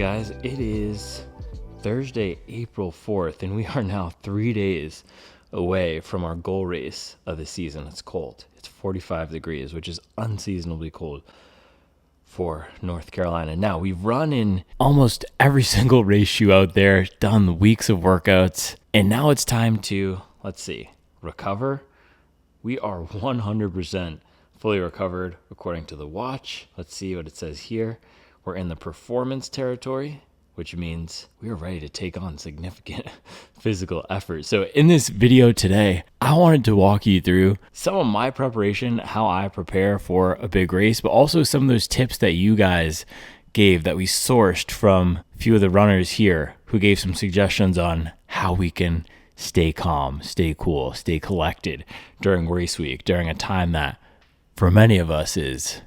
guys, it is Thursday, April 4th, and we are now 3 days away from our goal race of the season. It's cold. It's 45 degrees, which is unseasonably cold for North Carolina. Now, we've run in almost every single race shoe out there, done weeks of workouts, and now it's time to, recover. We are 100% fully recovered according to the watch. Let's see what it says here. We're in the performance territory, which means we are ready to take on significant physical effort. So in this video today, I wanted to walk you through some of my preparation, how I prepare for a big race, but also some of those tips that you guys gave that we sourced from a few of the runners here who gave some suggestions on how we can stay calm, stay cool, stay collected during race week, during a time that for many of us is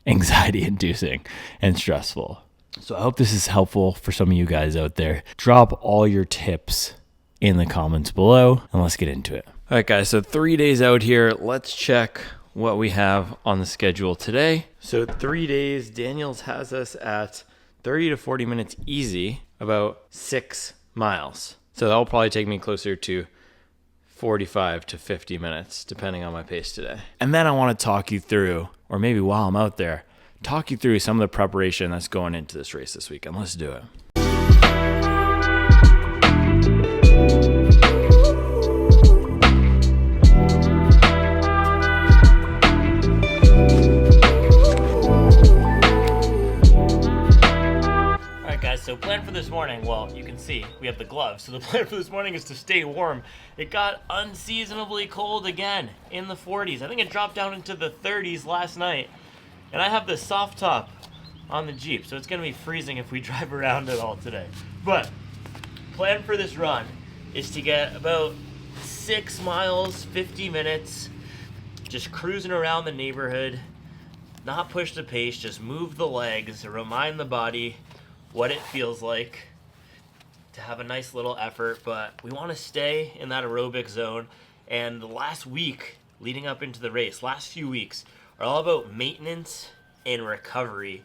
anxiety inducing and stressful. So I hope this is helpful for some of you guys out there. Drop all your tips in the comments below and let's get into it. All right, guys, so 3 days out here. Let's check what we have on the schedule today. So 3 days, Daniels has us at 30 to 40 minutes easy, about 6 miles. So that'll probably take me closer to 45 to 50 minutes, depending on my pace today. And then I want to talk you through, or maybe while I'm out there, talk you through some of the preparation that's going into this race this weekend. Let's do it. All right, guys, so plan for this morning, well, you can see we have the gloves. So the plan for this morning is to stay warm. It got unseasonably cold again in the 40s. I think it dropped down into the 30s last night. And I have the soft top on the Jeep, so it's going to be freezing if we drive around at all today. But plan for this run is to get about 6 miles, 50 minutes, just cruising around the neighborhood, not push the pace, just move the legs, remind the body what it feels like to have a nice little effort. But we want to stay in that aerobic zone. And the last week leading up into the race, last few weeks, are all about maintenance and recovery.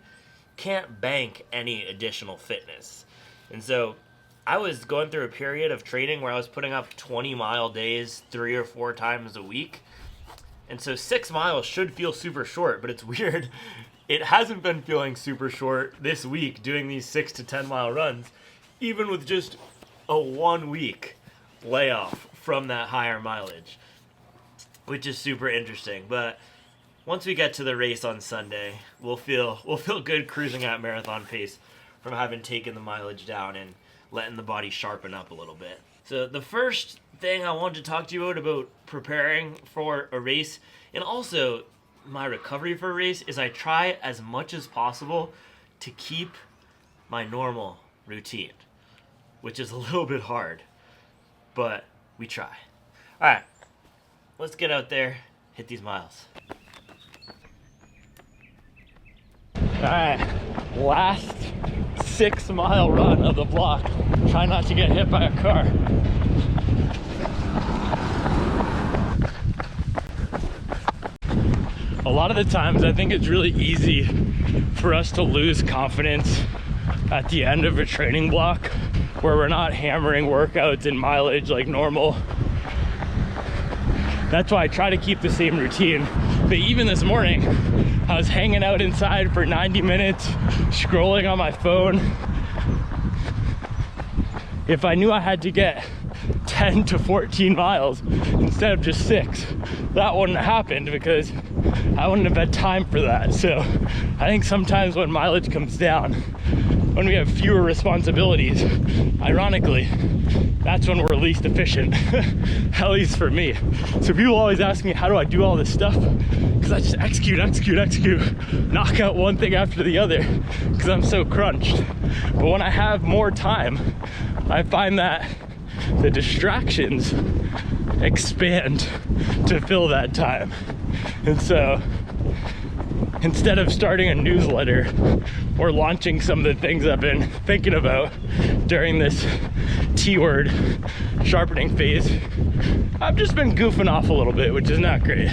Can't bank any additional fitness. And so I was going through a period of training where I was putting up 20-mile days 3 or 4 times a week. And so 6 miles should feel super short, but it's weird. It hasn't been feeling super short this week doing these 6 to 10 mile runs, even with just a 1 week layoff from that higher mileage, which is super interesting. But once we get to the race on Sunday, we'll feel good cruising at marathon pace from having taken the mileage down and letting the body sharpen up a little bit. So the first thing I wanted to talk to you about preparing for a race and also my recovery for a race is I try as much as possible to keep my normal routine, which is a little bit hard, but we try. All right, let's get out there, hit these miles. All right, last 6 mile run of the block. Try not to get hit by a car. A lot of the times I think it's really easy for us to lose confidence at the end of a training block where we're not hammering workouts and mileage like normal. That's why I try to keep the same routine. But even this morning, I was hanging out inside for 90 minutes, scrolling on my phone. If I knew I had to get 10 to 14 miles instead of just 6, that wouldn't have happened because I wouldn't have had time for that. So I think sometimes when mileage comes down, when we have fewer responsibilities, ironically, that's when we're least efficient, at least for me. So people always ask me, how do I do all this stuff? Because I just execute, knock out one thing after the other because I'm so crunched. But when I have more time, I find that the distractions expand to fill that time. And so instead of starting a newsletter or launching some of the things I've been thinking about during this T-word sharpening phase, I've just been goofing off a little bit, which is not great.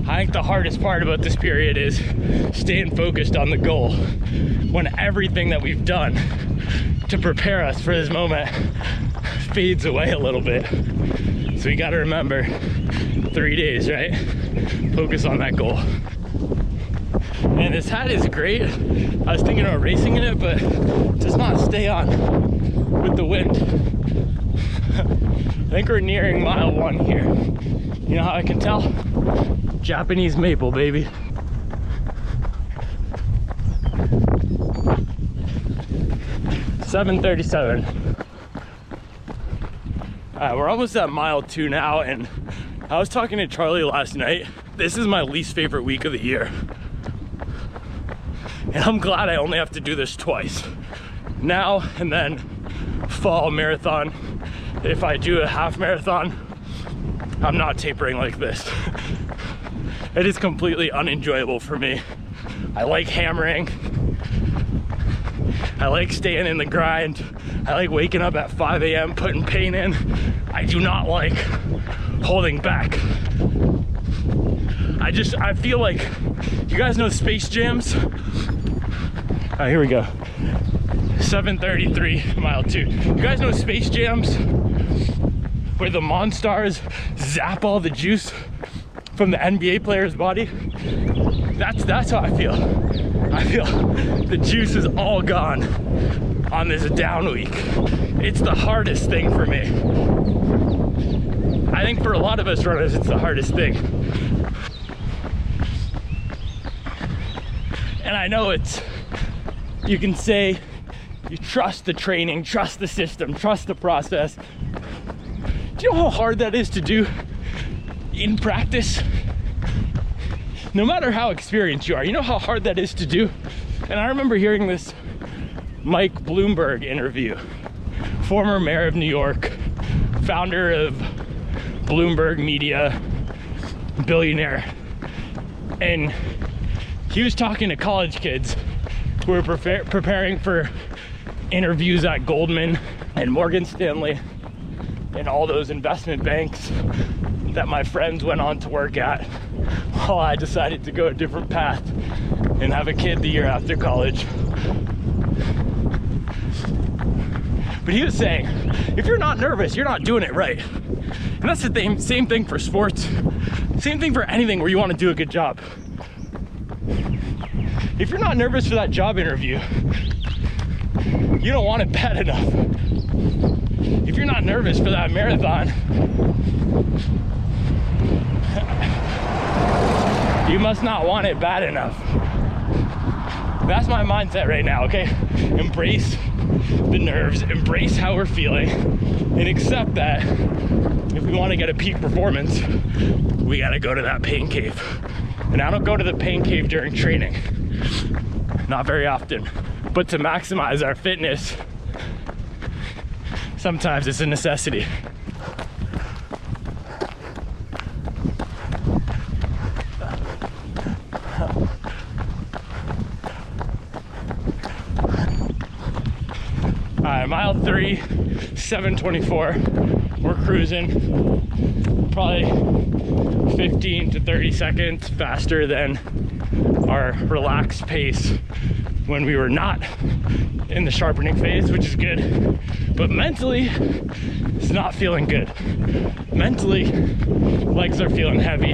I think the hardest part about this period is staying focused on the goal when everything that we've done to prepare us for this moment fades away a little bit. So we gotta remember 3 days, right? Focus on that goal. And this hat is great. I was thinking about racing in it, but it does not stay on with the wind. I think we're nearing mile 1 here. You know how I can tell? Japanese maple, baby. $7:37. We're almost at mile 2 now, and I was talking to Charlie last night. This is my least favorite week of the year. And I'm glad I only have to do this twice. Now and then fall marathon. If I do a half marathon, I'm not tapering like this. It is completely unenjoyable for me. I like hammering. I like staying in the grind. I like waking up at 5 a.m. putting pain in. I do not like holding back. I feel like, you guys know Space Jams? All right, here we go. 7:33, mile 2. You guys know Space Jams? Where the Monstars zap all the juice from the NBA player's body? That's how I feel. I feel the juice is all gone on this down week. It's the hardest thing for me. I think for a lot of us runners, it's the hardest thing. And I know you can say you trust the training, trust the system, trust the process. Do you know how hard that is to do in practice? No matter how experienced you are, you know how hard that is to do? And I remember hearing this Mike Bloomberg interview, former mayor of New York, founder of Bloomberg Media, billionaire. And he was talking to college kids who were preparing for interviews at Goldman and Morgan Stanley and all those investment banks that my friends went on to work at, while I decided to go a different path and have a kid the year after college. But he was saying, if you're not nervous, you're not doing it right. And that's the same thing for sports, same thing for anything where you want to do a good job. If you're not nervous for that job interview, you don't want it bad enough. If you're not nervous for that marathon, you must not want it bad enough. That's my mindset right now, okay? Embrace the nerves, embrace how we're feeling, and accept that if we want to get a peak performance, we gotta go to that pain cave. And I don't go to the pain cave during training. Not very often. But to maximize our fitness, sometimes it's a necessity. All right, mile 3, 7:24. We're cruising, probably 15 to 30 seconds faster than our relaxed pace when we were not in the sharpening phase, which is good. But mentally, it's not feeling good. Mentally, legs are feeling heavy.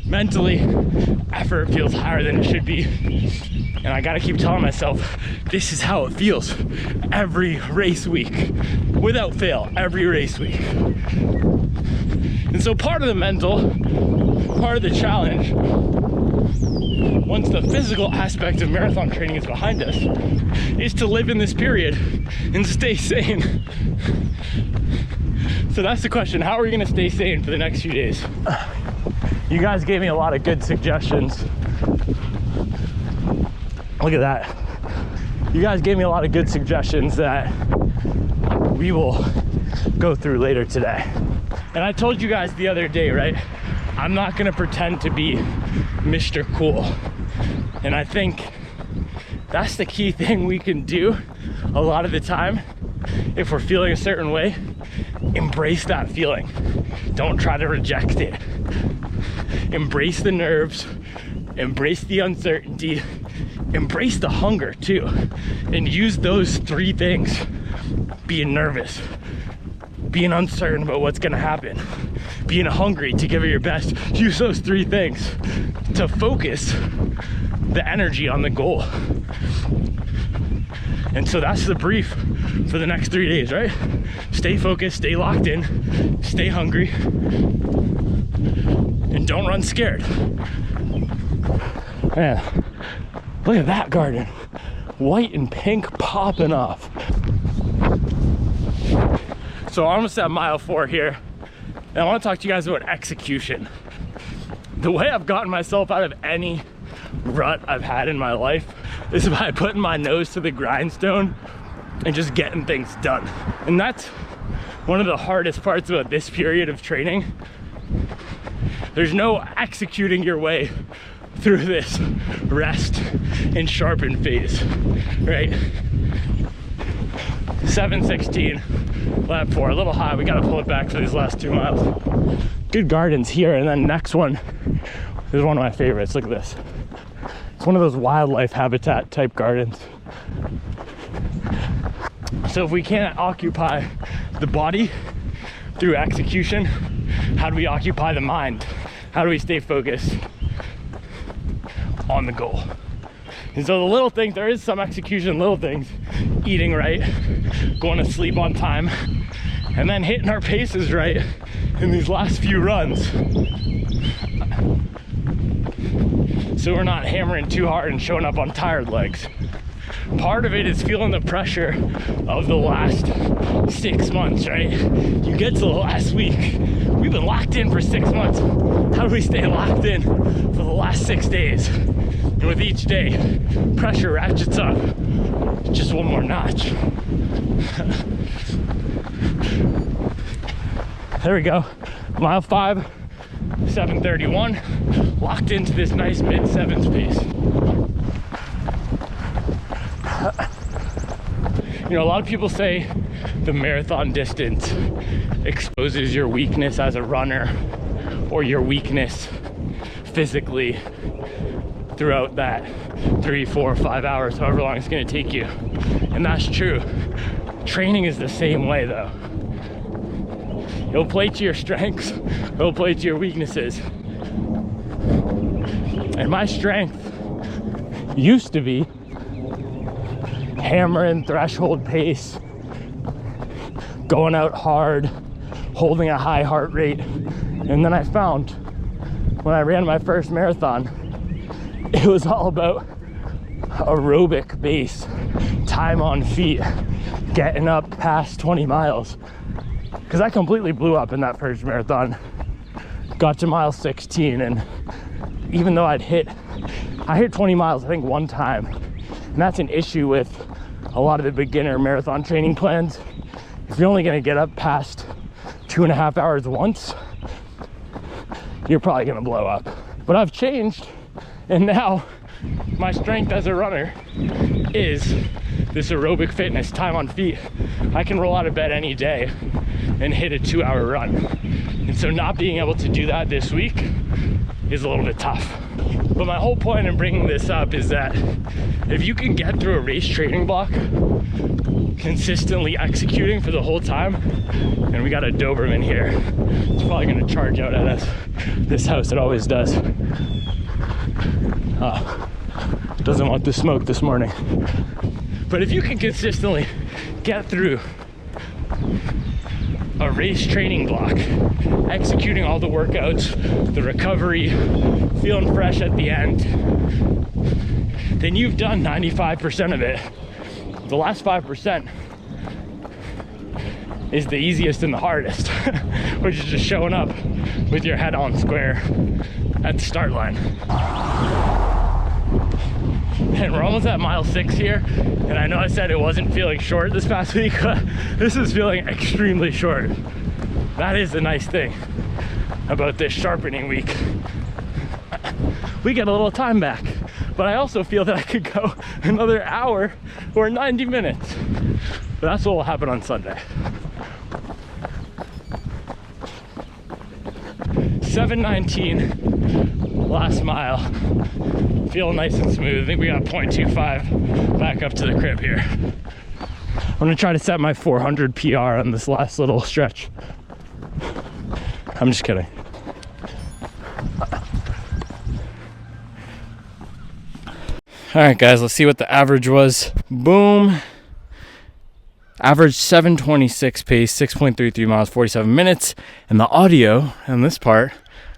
Mentally, effort feels higher than it should be. And I gotta keep telling myself, this is how it feels every race week, without fail, every race week. And so part of the mental, part of the challenge, once the physical aspect of marathon training is behind us, is to live in this period and stay sane. So that's the question, how are we gonna stay sane for the next few days? You guys gave me a lot of good suggestions. Look at that. You guys gave me a lot of good suggestions that we will go through later today. And I told you guys the other day, right? I'm not gonna pretend to be Mr. Cool. And I think that's the key thing we can do a lot of the time. If we're feeling a certain way, embrace that feeling. Don't try to reject it. embrace the nerves, embrace the uncertainty, embrace the hunger too, and use those three things: being nervous, being uncertain about what's gonna happen, being hungry to give it your best. Use those three things to focus the energy on the goal. And so that's the brief for the next 3 days, right? Stay focused, stay locked in, stay hungry, and don't run scared. Man, look at that garden. White and pink popping off. So almost at mile 4 here, and I want to talk to you guys about execution. The way I've gotten myself out of any rut I've had in my life is by putting my nose to the grindstone and just getting things done. And that's one of the hardest parts about this period of training. There's no executing your way through this rest and sharpen phase, right? 7:16, lap 4, a little high. We gotta pull it back for these last 2 miles. Good gardens here, and then next one is one of my favorites. Look at this. It's one of those wildlife habitat type gardens. So if we can't occupy the body through execution, how do we occupy the mind? How do we stay focused on the goal? And so the little things, there is some execution, little things, eating right, going to sleep on time, and then hitting our paces right in these last few runs. So we're not hammering too hard and showing up on tired legs. Part of it is feeling the pressure of the last 6 months, right? You get to the last week, we've been locked in for 6 months. How do we stay locked in for the last 6 days? And with each day, pressure ratchets up just one more notch. There we go. Mile 5, 7:31, locked into this nice mid-7s pace. You know, a lot of people say the marathon distance exposes your weakness as a runner, or your weakness physically throughout that 3, 4, 5 hours, however long it's going to take you. And that's true. Training is the same way though. It'll play to your strengths, it'll play to your weaknesses. And my strength used to be hammering threshold pace, going out hard, holding a high heart rate. And then I found when I ran my first marathon, it was all about aerobic base, time on feet, getting up past 20 miles. Because I completely blew up in that first marathon. Got to mile 16, and even though I hit 20 miles, I think, one time. And that's an issue with a lot of the beginner marathon training plans. If you're only gonna get up past 2.5 hours once, you're probably gonna blow up. But I've changed, and now my strength as a runner is this aerobic fitness, time on feet. I can roll out of bed any day and hit a 2-hour run. And so not being able to do that this week is a little bit tough. But my whole point in bringing this up is that if you can get through a race training block consistently executing for the whole time, and we got a Doberman here, it's probably gonna charge out at us. This house, it always does. Doesn't want the smoke this morning. But if you can consistently get through a race training block, executing all the workouts, the recovery, feeling fresh at the end, then you've done 95% of it. The last 5% is the easiest and the hardest, which is just showing up with your head on square at the start line. And we're almost at mile 6 here, and I know I said it wasn't feeling short this past week, but this is feeling extremely short. That is the nice thing about this sharpening week. We get a little time back, but I also feel that I could go another hour or 90 minutes. But that's what will happen on Sunday. 7:19 last mile. Feeling nice and smooth. I think we got 0.25 back up to the crib here. I'm gonna try to set my 400 PR on this last little stretch. I'm just kidding. All right, guys, let's see what the average was. Boom. Average 7:26 pace, 6.33 miles, 47 minutes. And the audio on this part,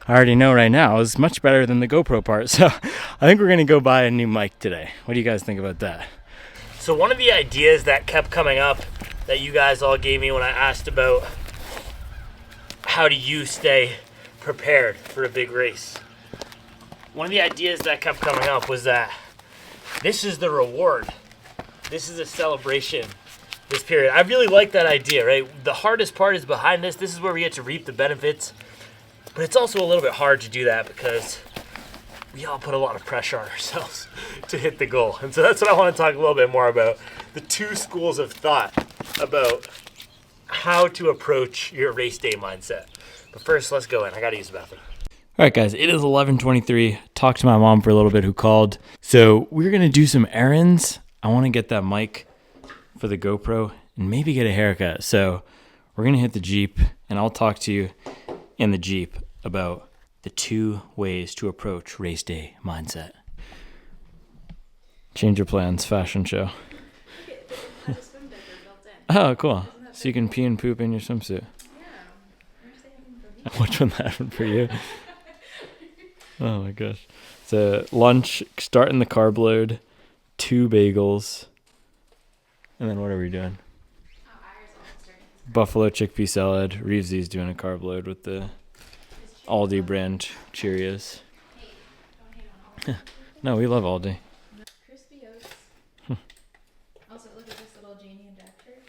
I already know right now, is much better than the GoPro part. So I think we're gonna go buy a new mic today. What do you guys think about that? So one of the ideas that kept coming up that you guys all gave me when I asked about how do you stay prepared for a big race, one of the ideas that kept coming up was that this is the reward. This is a celebration, this period. I really like that idea, right? The hardest part is behind this. This is where we get to reap the benefits. But it's also a little bit hard to do that because we all put a lot of pressure on ourselves to hit the goal. And so that's what I want to talk a little bit more about. The two schools of thought about how to approach your race day mindset. But first, let's go in. I got to use the bathroom. All right, guys, it is 11:23. Talked to my mom for a little bit who called. So we're going to do some errands. I want to get that mic for the GoPro and maybe get a haircut. So we're going to hit the Jeep, and I'll talk to you in the Jeep about the two ways to approach race day mindset. Change your plans, fashion show. Oh, cool. So you can pee and poop in your swimsuit. Yeah. Which one happened for you? Oh my gosh. So lunch, starting the carb load, 2 bagels, and then what are we doing? Buffalo chickpea salad. Reevesy's doing a carb load with the Aldi brand Cheerios. No, we love Aldi. Crispy oats. Also, look at this little Janie and Jack shirt.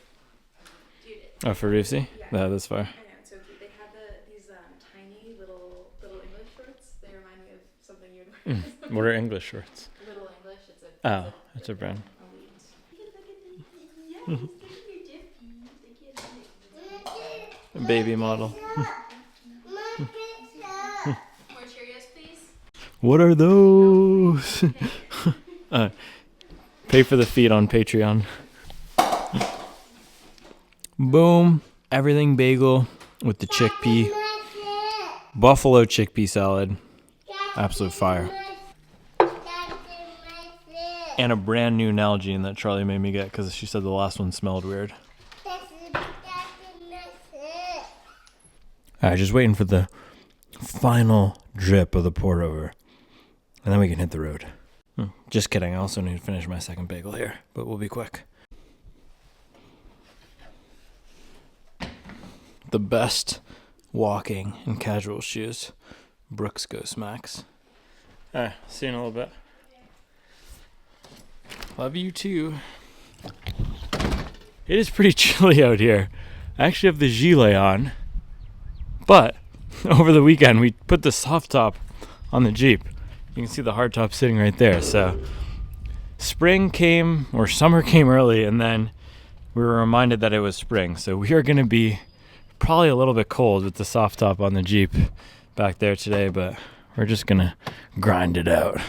Oh, for Reevesy? Yeah, that's far. I know, it's so cute. They have these tiny little English shorts. They remind me of something you'd wear. What are English shorts? Little English. It's a brand. Baby model. More Cheerios, please. What are those? Pay for the feed on Patreon. Boom. Everything bagel with the chickpea. Buffalo chickpea salad. Absolute fire. And a brand new Nalgene that Charlie made me get because she said the last one smelled weird. Alright, just waiting for the final drip of the pour over. And then we can hit the road. Just kidding, I also need to finish my second bagel here, but we'll be quick. The best walking and casual shoes. Brooks Ghost Max. Alright, see you in a little bit. Love you too. It is pretty chilly out here. I actually have the gilet on. But over the weekend, we put the soft top on the Jeep. You can see the hard top sitting right there. So spring came, or summer came early, and then we were reminded that it was spring. So we are going to be probably a little bit cold with the soft top on the Jeep back there today, but we're just going to grind it out.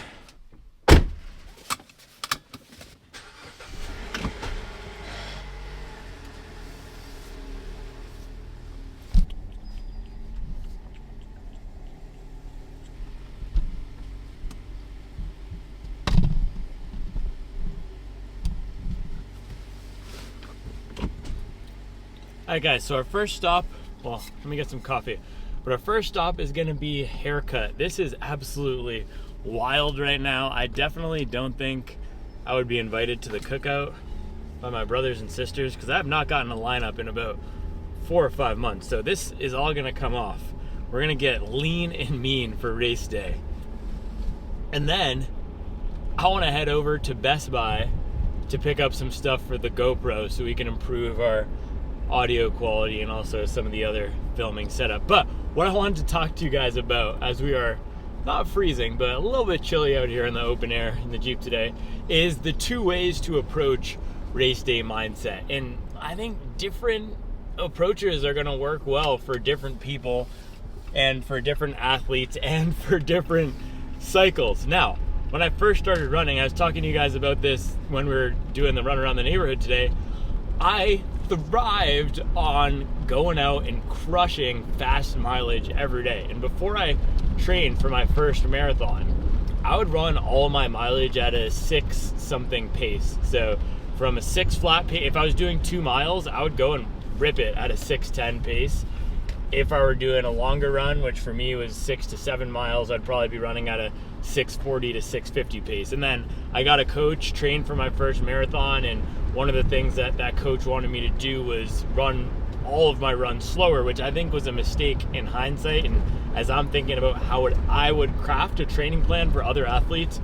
Alright guys, so our first stop, well, let me get some coffee. But our first stop is gonna be haircut. This is absolutely wild right now. I definitely don't think I would be invited to the cookout by my brothers and sisters because I have not gotten a lineup in about 4 or 5 months. So this is all gonna come off. We're gonna get lean and mean for race day. And then I wanna head over to Best Buy to pick up some stuff for the GoPro so we can improve our audio quality and also some of the other filming setup. But what I wanted to talk to you guys about, as we are not freezing but a little bit chilly out here in the open air in the Jeep today, is the 2 ways to approach race day mindset. And I think different approaches are going to work well for different people and for different athletes and for different cycles. Now, when I first started running, I was talking to you guys about this when we were doing the run around the neighborhood today. I thrived on going out and crushing fast mileage every day. And before I trained for my first marathon, I would run all my mileage at a 6 something pace. So from a 6 flat pace, if I was doing 2 miles, I would go and rip it at a 6:10 pace. If I were doing a longer run, which for me was 6 to 7 miles, I'd probably be running at a 6:40 to 6:50 pace. And then I got a coach, trained for my first marathon, and one of the things that coach wanted me to do was run all of my runs slower, which I think was a mistake in hindsight. And as I'm thinking about how I would craft a training plan for other athletes,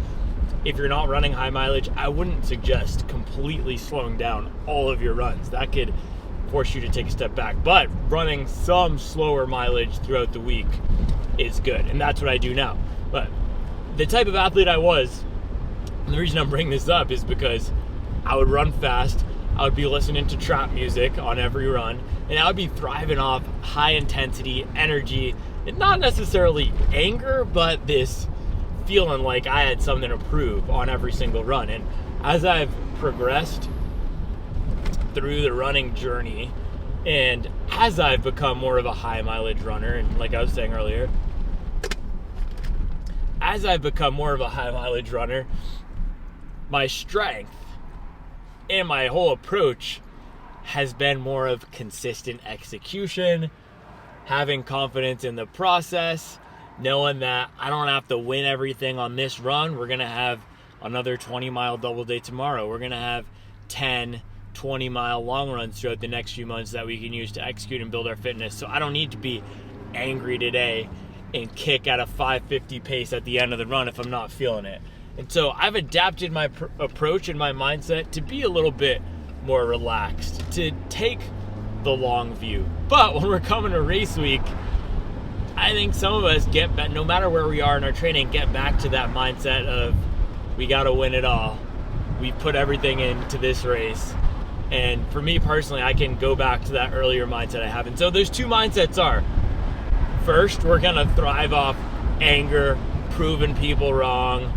if you're not running high mileage, I wouldn't suggest completely slowing down all of your runs. That could force you to take a step back. But running some slower mileage throughout the week is good, and that's what I do now. But the type of athlete I was, and the reason I'm bringing this up is because I would run fast, I would be listening to trap music on every run, and I would be thriving off high intensity energy, and not necessarily anger, but this feeling like I had something to prove on every single run. And as I've progressed through the running journey, and as I've become more of a high mileage runner, and like I was saying earlier, as I've become more of a high mileage runner, my strength and my whole approach has been more of consistent execution, having confidence in the process, knowing that I don't have to win everything on this run. We're going to have another 20-mile double day tomorrow. We're going to have 10, 20-mile long runs throughout the next few months that we can use to execute and build our fitness. So I don't need to be angry today and kick at a 5:50 pace at the end of the run if I'm not feeling it. And so I've adapted my approach and my mindset to be a little bit more relaxed, to take the long view. But when we're coming to race week, I think some of us get back, no matter where we are in our training, get back to that mindset of we got to win it all. We put everything into this race. And for me personally, I can go back to that earlier mindset I have. And so those two mindsets are, first, we're going to thrive off anger, proving people wrong,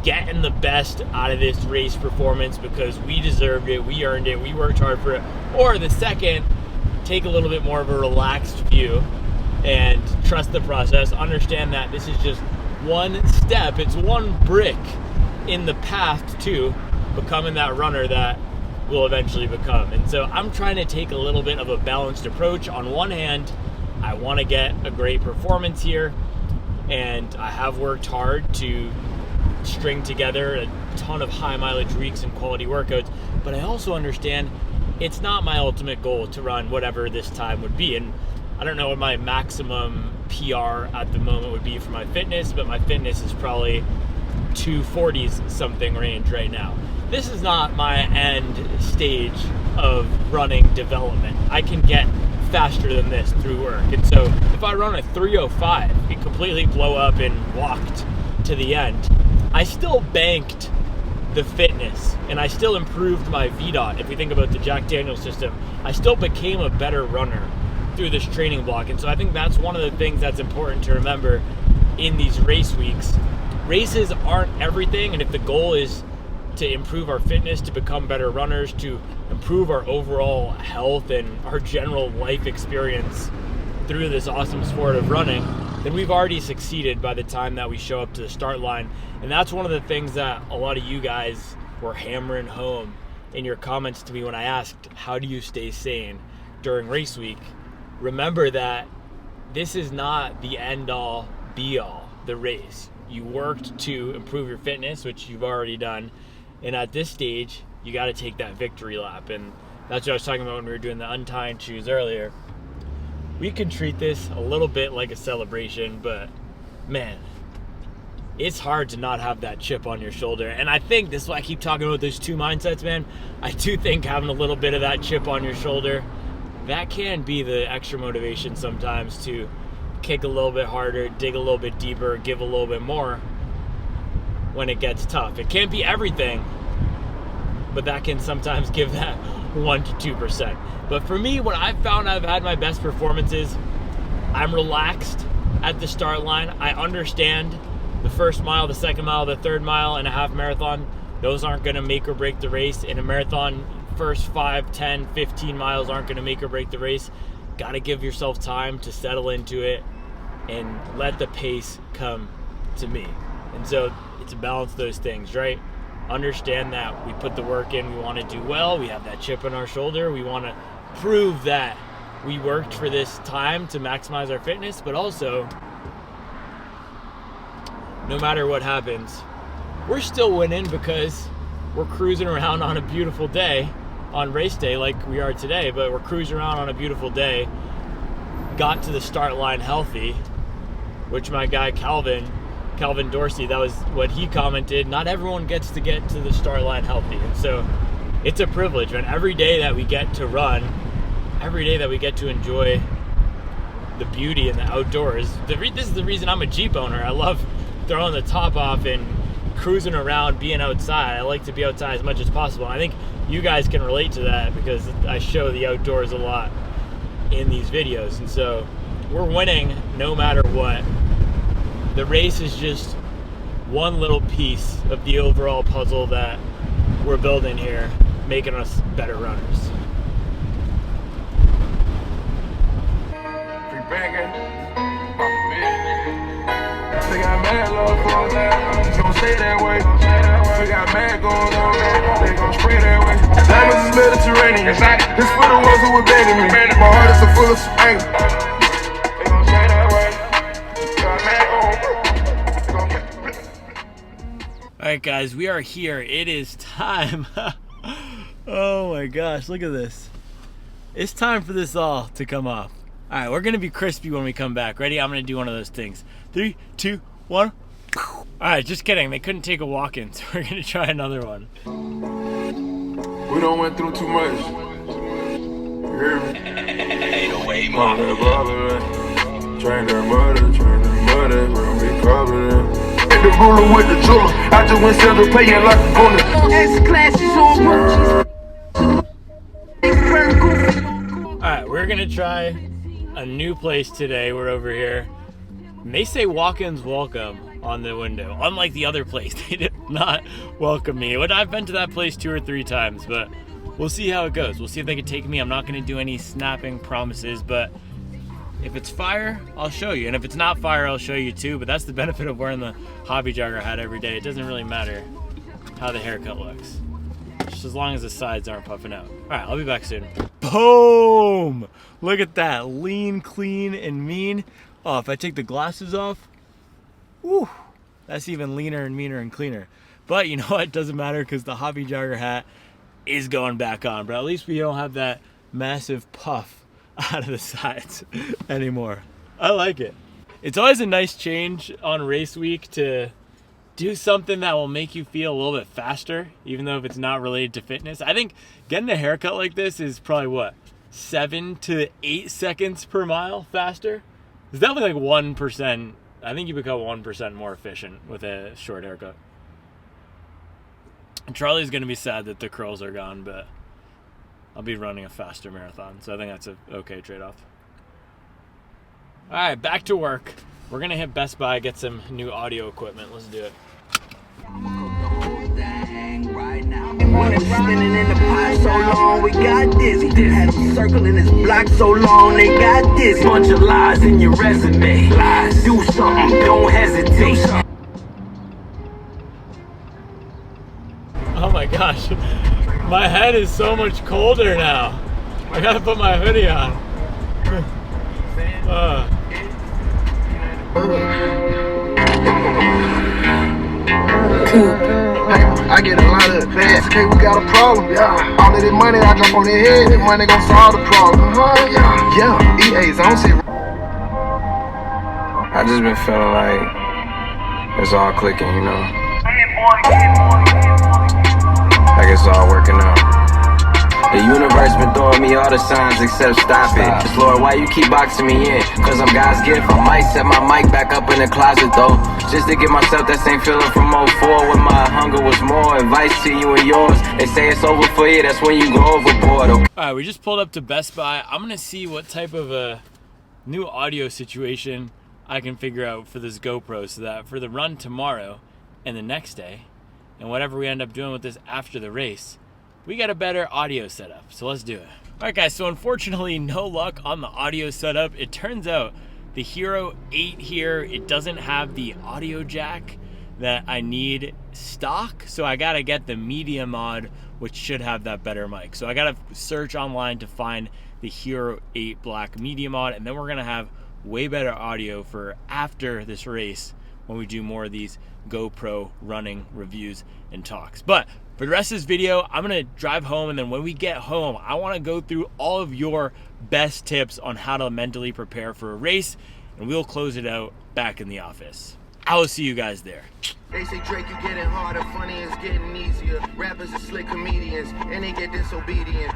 getting the best out of this race performance because we deserved it, we earned it, we worked hard for it. Or the second, take a little bit more of a relaxed view and trust the process. Understand that this is just one step, it's one brick in the path to becoming that runner that will eventually become. And so I'm trying to take a little bit of a balanced approach. On one hand, I want to get a great performance here, and I have worked hard to string together a ton of high mileage weeks and quality workouts, but I also understand it's not my ultimate goal to run whatever this time would be. And I don't know what my maximum PR at the moment would be for my fitness, but my fitness is probably 240s something range right now. This is not my end stage of running development. I can get faster than this through work. And so if I run a 305 and completely blow up and walked to the end, I still banked the fitness and I still improved my VDOT. If we think about the Jack Daniels system, I still became a better runner through this training block. And so I think that's one of the things that's important to remember in these race weeks. Races aren't everything, and if the goal is to improve our fitness, to become better runners, to improve our overall health and our general life experience through this awesome sport of running, then we've already succeeded by the time that we show up to the start line. And that's one of the things that a lot of you guys were hammering home in your comments to me when I asked, how do you stay sane during race week? Remember that this is not the end all be all, the race. You worked to improve your fitness, which you've already done. And at this stage, you got to take that victory lap. And that's what I was talking about when we were doing the untying shoes earlier. We can treat this a little bit like a celebration, but man, it's hard to not have that chip on your shoulder. And I think this is why I keep talking about those two mindsets, man. I do think having a little bit of that chip on your shoulder, that can be the extra motivation sometimes to kick a little bit harder, dig a little bit deeper, give a little bit more when it gets tough. It can't be everything, but that can sometimes give that 1 to 2%. But for me, when I've found I've had my best performances, I'm relaxed, at the start line. I understand the first mile, the second mile, the third mile and a half marathon, those aren't going to make or break the race. In a marathon, first 5, 10, 15 miles aren't going to make or break the race. Got to give yourself time to settle into it and let the pace come to me. And so it's to balance those things, right? Understand that we put the work in, we want to do well, we have that chip on our shoulder, we want to prove that we worked for this time to maximize our fitness, but also, no matter what happens, we're still winning because we're cruising around on a beautiful day, on race day like we are today, but we're cruising around on a beautiful day, got to the start line healthy, which my guy Calvin Dorsey, that was what he commented. Not everyone gets to get to the start line healthy. And so it's a privilege, man. Every day that we get to run, every day that we get to enjoy the beauty in the outdoors. This is the reason I'm a Jeep owner. I love throwing the top off and cruising around, being outside. I like to be outside as much as possible. I think you guys can relate to that because I show the outdoors a lot in these videos. And so we're winning no matter what. The race is just one little piece of the overall puzzle that we're building here, making us better runners. They got mad love for that. It's gonna stay that way. We got mad going on. They gon' spray that way. Diamonds is Mediterranean. This for the ones who were begging me. My heart is full of some anger. They gon' stay that way. Got mad on. Alright guys, we are here. It is time. Oh my gosh, look at this. It's time for this all to come off. Alright, we're gonna be crispy when we come back. Ready? I'm gonna do one of those things. 3, 2, 1. Alright, just kidding. They couldn't take a walk-in, so we're gonna try another one. We don't went through too much. You hear me? 808 mama. Train that mother, we gon' be covered. Hit the ruler with the jeweler. I just went sell the paying like a corner. S-Class is on Alright, we're gonna try a new place today. We're over here. And they say walk-ins welcome on the window. Unlike the other place, they did not welcome me. I've been to that place 2 or 3 times, but we'll see how it goes. We'll see if they can take me. I'm not going to do any snapping promises, but if it's fire, I'll show you. And if it's not fire, I'll show you too. But that's the benefit of wearing the hobby jogger hat every day. It doesn't really matter how the haircut looks, just as long as the sides aren't puffing out. All right, I'll be back soon. Boom! Look at that, lean, clean, and mean. Oh, if I take the glasses off, whew, that's even leaner and meaner and cleaner. But you know what? It doesn't matter because the hobby jogger hat is going back on. But at least we don't have that massive puff out of the sides anymore. I like it. It's always a nice change on race week to do something that will make you feel a little bit faster, even though if it's not related to fitness. I think getting a haircut like this is probably what, 7 to 8 seconds per mile faster. It's definitely like 1%. I think you become 1% more efficient with a short haircut. And Charlie's going to be sad that the curls are gone, but I'll be running a faster marathon, so I think that's an okay trade-off. All right, back to work. We're going to hit Best Buy, get some new audio equipment. Let's do it. Spinning in the pot so long, we got dizzy. Had them circling this block so long, they got dizzy. Bunch of lies in your resume. Lies, do something, don't hesitate. Oh my gosh, my head is so much colder now. I gotta put my hoodie on. I get a lot of advance. Okay, we got a problem. Yeah. All of this money I drop on their head, that money gon' solve the problem. Yeah. EA's on shit. I just been feeling like it's all clicking, you know. Like it's all working out. The universe been throwing me all the signs except stop it. Just Lord, why you keep boxing me in? Cause I'm God's gift. I might set my mic back up in the closet though, just to give myself that same feeling from 04 when my hunger was more. Advice to you and yours. They say it's over for you, that's when you go overboard. Okay? Alright, we just pulled up to Best Buy. I'm gonna see what type of a new audio situation I can figure out for this GoPro so that for the run tomorrow and the next day, and whatever we end up doing with this after the race, we got a better audio setup. So let's do it. All right, guys, so unfortunately, no luck on the audio setup. It turns out the Hero 8 here, it doesn't have the audio jack that I need stock, so I gotta get the Media Mod, which should have that better mic. So I gotta search online to find the Hero 8 Black Media Mod, and then we're gonna have way better audio for after this race when we do more of these GoPro running reviews and talks. But for the rest of this video, I'm gonna drive home, and then when we get home, I wanna go through all of your best tips on how to mentally prepare for a race, and we'll close it out back in the office. I will see you guys there. They say Drake, you getting harder, funny is getting easier. Rappers are slick comedians, and they get disobedient.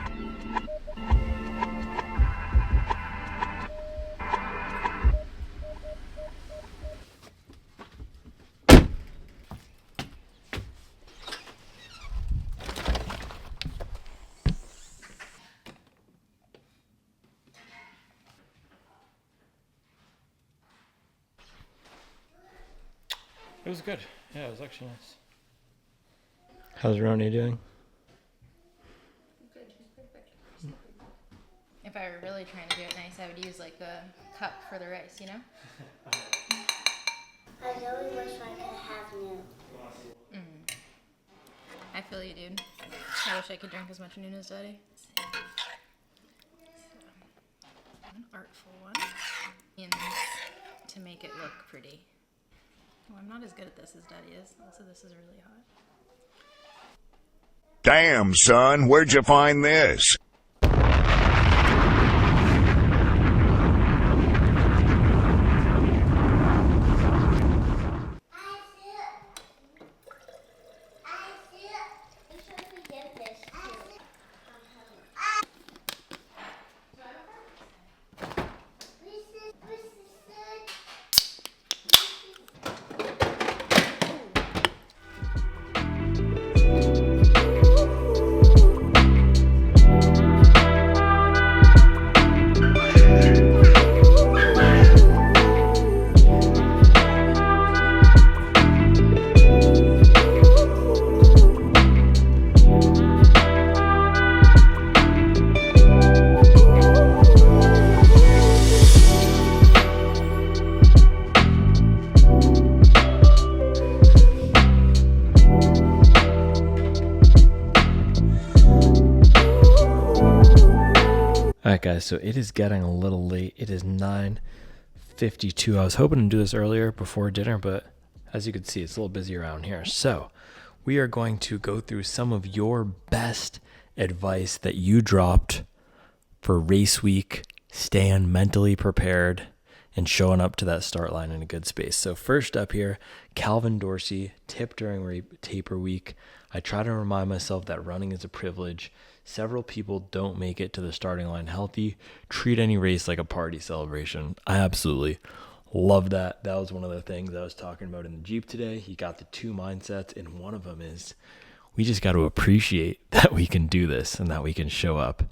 It was good. Yeah, it was actually nice. How's Roni doing? Good, she's perfect. If I were really trying to do it nice, I would use like a cup for the rice, you know? I really wish I could have new. I feel you, dude. I wish I could drink as much Noon as Daddy. An artful one. And to make it look pretty. Well, I'm not as good at this as Daddy is. Also, this is really hot. Damn, son, where'd you find this? Alright guys, so it is getting a little late. It is 9:52. I was hoping to do this earlier before dinner, but as you can see, it's a little busy around here. So we are going to go through some of your best advice that you dropped for race week, staying mentally prepared and showing up to that start line in a good space. So first up here, Calvin Dorsey, tip during taper week. I try to remind myself that running is a privilege. Several people don't make it to the starting line healthy. Treat any race like a party celebration. I absolutely love that. That was one of the things I was talking about in the Jeep today. He got the two mindsets, and one of them is we just got to appreciate that we can do this and that we can show up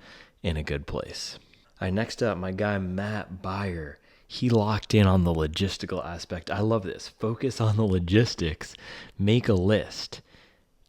in a good place. All right, next up, my guy Matt Beyer. He locked in on the logistical aspect. I love this. Focus on the logistics. Make a list.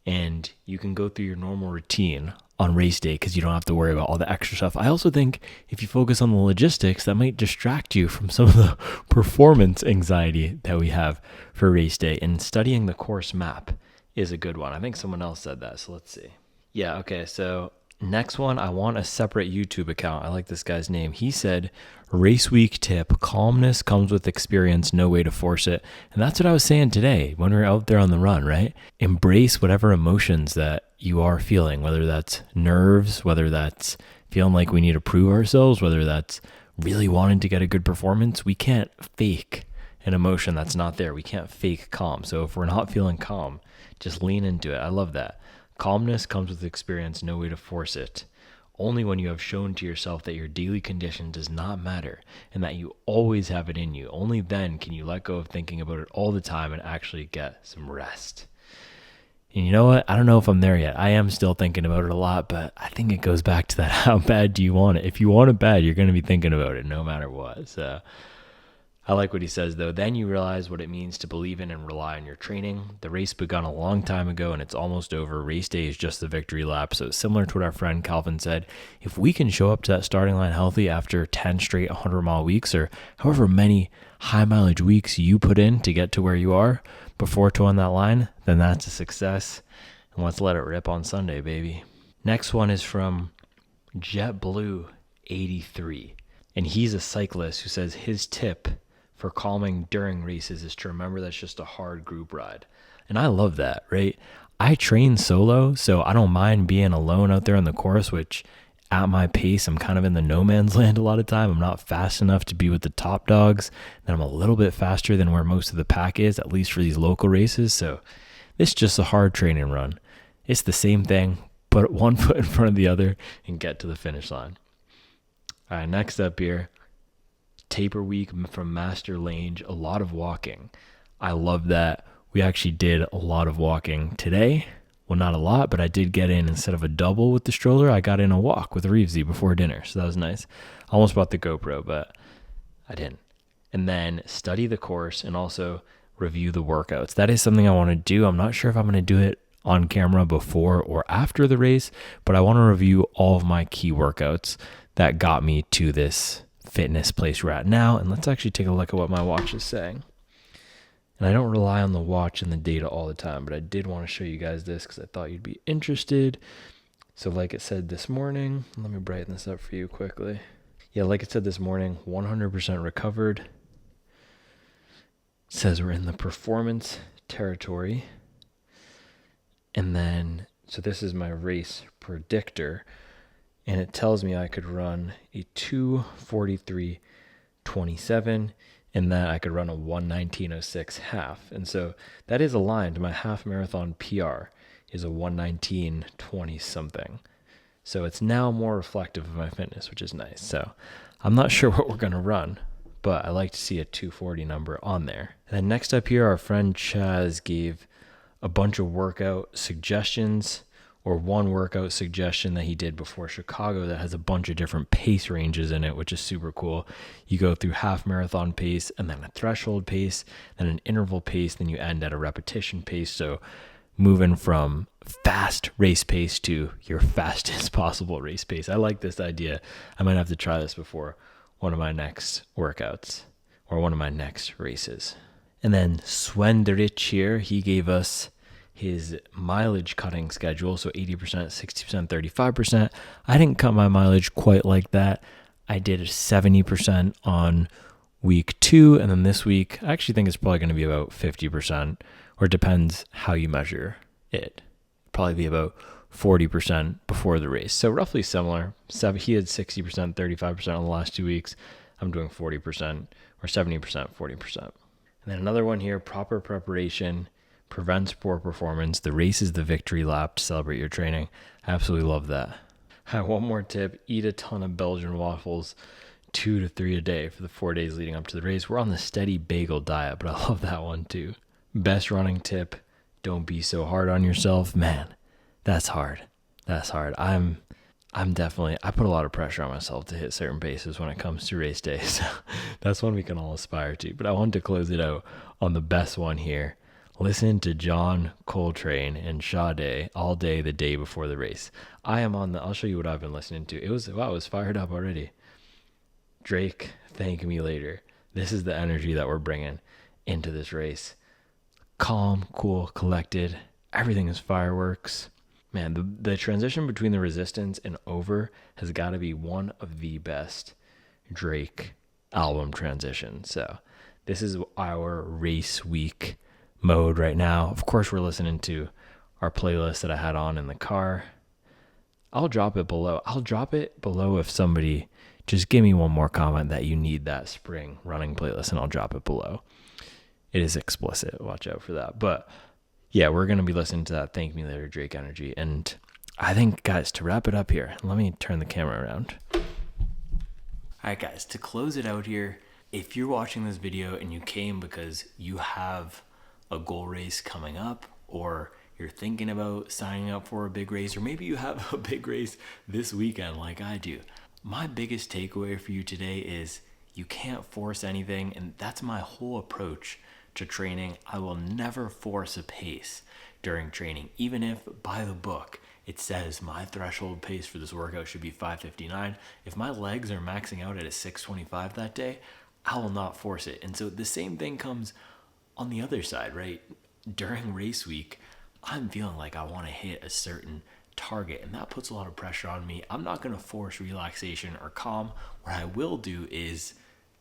And you can go through your normal routine on race day because you don't have to worry about all the extra stuff. I also think if you focus on the logistics, that might distract you from some of the performance anxiety that we have for race day. And studying the course map is a good one. I think someone else said that, so let's see. Yeah, okay, so next one, I want a separate YouTube account. I like this guy's name. He said, race week tip, calmness comes with experience, no way to force it. And that's what I was saying today when we were out there on the run, right? Embrace whatever emotions that you are feeling, whether that's nerves, whether that's feeling like we need to prove ourselves, whether that's really wanting to get a good performance. We can't fake an emotion that's not there. We can't fake calm. So if we're not feeling calm, just lean into it. I love that. Calmness comes with experience, no way to force it. Only when you have shown to yourself that your daily condition does not matter and that you always have it in you, only then can you let go of thinking about it all the time and actually get some rest. And you know what? I don't know if I'm there yet. I am still thinking about it a lot, but I think it goes back to that, how bad do you want it? If you want it bad, you're going to be thinking about it no matter what. So I like what he says though. Then you realize what it means to believe in and rely on your training. The race begun a long time ago and it's almost over. Race day is just the victory lap. So it's similar to what our friend Calvin said. If we can show up to that starting line healthy after 10 straight 100-mile weeks, or however many high mileage weeks you put in to get to where you are before towing that line, then that's a success. And let's let it rip on Sunday, baby. Next one is from JetBlue 83. And he's a cyclist who says his tip for calming during races is to remember that's just a hard group ride. And I love that, right? I train solo, so I don't mind being alone out there on the course, which at my pace, I'm kind of in the no man's land a lot of time. I'm not fast enough to be with the top dogs. Then I'm a little bit faster than where most of the pack is, at least for these local races. So it's just a hard training run. It's the same thing. Put one foot in front of the other and get to the finish line. All right, next up here, taper week from Master Lange, a lot of walking. I love that. We actually did a lot of walking today. Well, not a lot, but I did get in, instead of a double with the stroller, I got in a walk with Reevesy before dinner. So that was nice. I almost bought the GoPro, but I didn't. And then study the course and also review the workouts. That is something I want to do. I'm not sure if I'm going to do it on camera before or after the race, but I want to review all of my key workouts that got me to this fitness place we're at now. And let's actually take a look at what my watch is saying. And I don't rely on the watch and the data all the time, but I did want to show you guys this because I thought you'd be interested. So like it said this morning, let me brighten this up for you quickly. Yeah, like it said this morning, 100% recovered. It says we're in the performance territory. And then, so this is my race predictor. And it tells me I could run a 2:43.27 and that I could run a 1:19.06 half. And so that is aligned. My half marathon PR is a 1:19.20 something. So it's now more reflective of my fitness, which is nice. So I'm not sure what we're going to run, but I like to see a 240 number on there. And then next up here, our friend Chaz gave a bunch of workout suggestions, or one workout suggestion that he did before Chicago that has a bunch of different pace ranges in it, which is super cool. You go through half marathon pace and then a threshold pace, then an interval pace, then you end at a repetition pace. So moving from fast race pace to your fastest possible race pace. I like this idea. I might have to try this before one of my next workouts or one of my next races. And then Swenderich here, he gave us his mileage cutting schedule. So 80%, 60%, 35%. I didn't cut my mileage quite like that. I did 70% on week 2. And then this week, I actually think it's probably going to be about 50%, or it depends how you measure it. Probably be about 40% before the race. So roughly similar. He had 60%, 35% on the last 2 weeks. I'm doing 40% or 70%, 40%. And then another one here, proper preparation prevents poor performance. The race is the victory lap to celebrate your training. I absolutely love that. I have one more tip. Eat a ton of Belgian waffles, 2 to 3 a day for the 4 days leading up to the race. We're on the steady bagel diet, but I love that one too. Best running tip, don't be so hard on yourself. Man, that's hard. That's hard. I put a lot of pressure on myself to hit certain paces when it comes to race day. So that's one we can all aspire to. But I wanted to close it out on the best one here. Listen to John Coltrane and Sade all day the day before the race. I'll show you what I've been listening to. It was fired up already. Drake, Thank Me Later. This is the energy that we're bringing into this race. Calm, cool, collected. Everything is fireworks. Man, the transition between the Resistance and Over has got to be one of the best Drake album transitions. So this is our race week mode right now. Of course, we're listening to our playlist that I had on in the car. I'll drop it below. If somebody just give me one more comment that you need that spring running playlist, and I'll drop it below. It is explicit. Watch out for that. But yeah, we're going to be listening to that Thank Me Later Drake energy. And I think, guys, to wrap it up here, let me turn the camera around. All right, guys, to close it out here, if you're watching this video and you came because you have a goal race coming up, or you're thinking about signing up for a big race, or maybe you have a big race this weekend like I do, my biggest takeaway for you today is You can't force anything, and that's my whole approach to training. I will never force a pace during training, even if by the book it says my threshold pace for this workout should be 5:59. If my legs are maxing out at a 6:25 that day, I will not force it. And so the same thing comes on the other side, right? During race week, I'm feeling like I want to hit a certain target, and that puts a lot of pressure on me. I'm not going to force relaxation or calm. What I will do is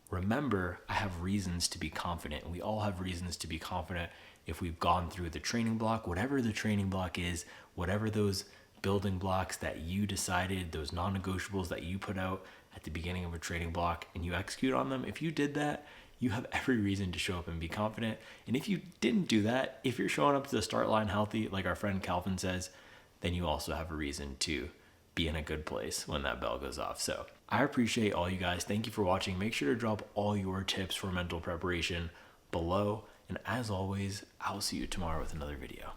remember I have reasons to be confident. We all have reasons to be confident if we've gone through the training block, whatever the training block is, whatever those building blocks that you decided, those non-negotiables that you put out at the beginning of a training block, and you execute on them. If you did that, you have every reason to show up and be confident. And if you didn't do that, if you're showing up to the start line healthy, like our friend Calvin says, then you also have a reason to be in a good place when that bell goes off. So I appreciate all you guys. Thank you for watching. Make sure to drop all your tips for mental preparation below. And as always, I'll see you tomorrow with another video.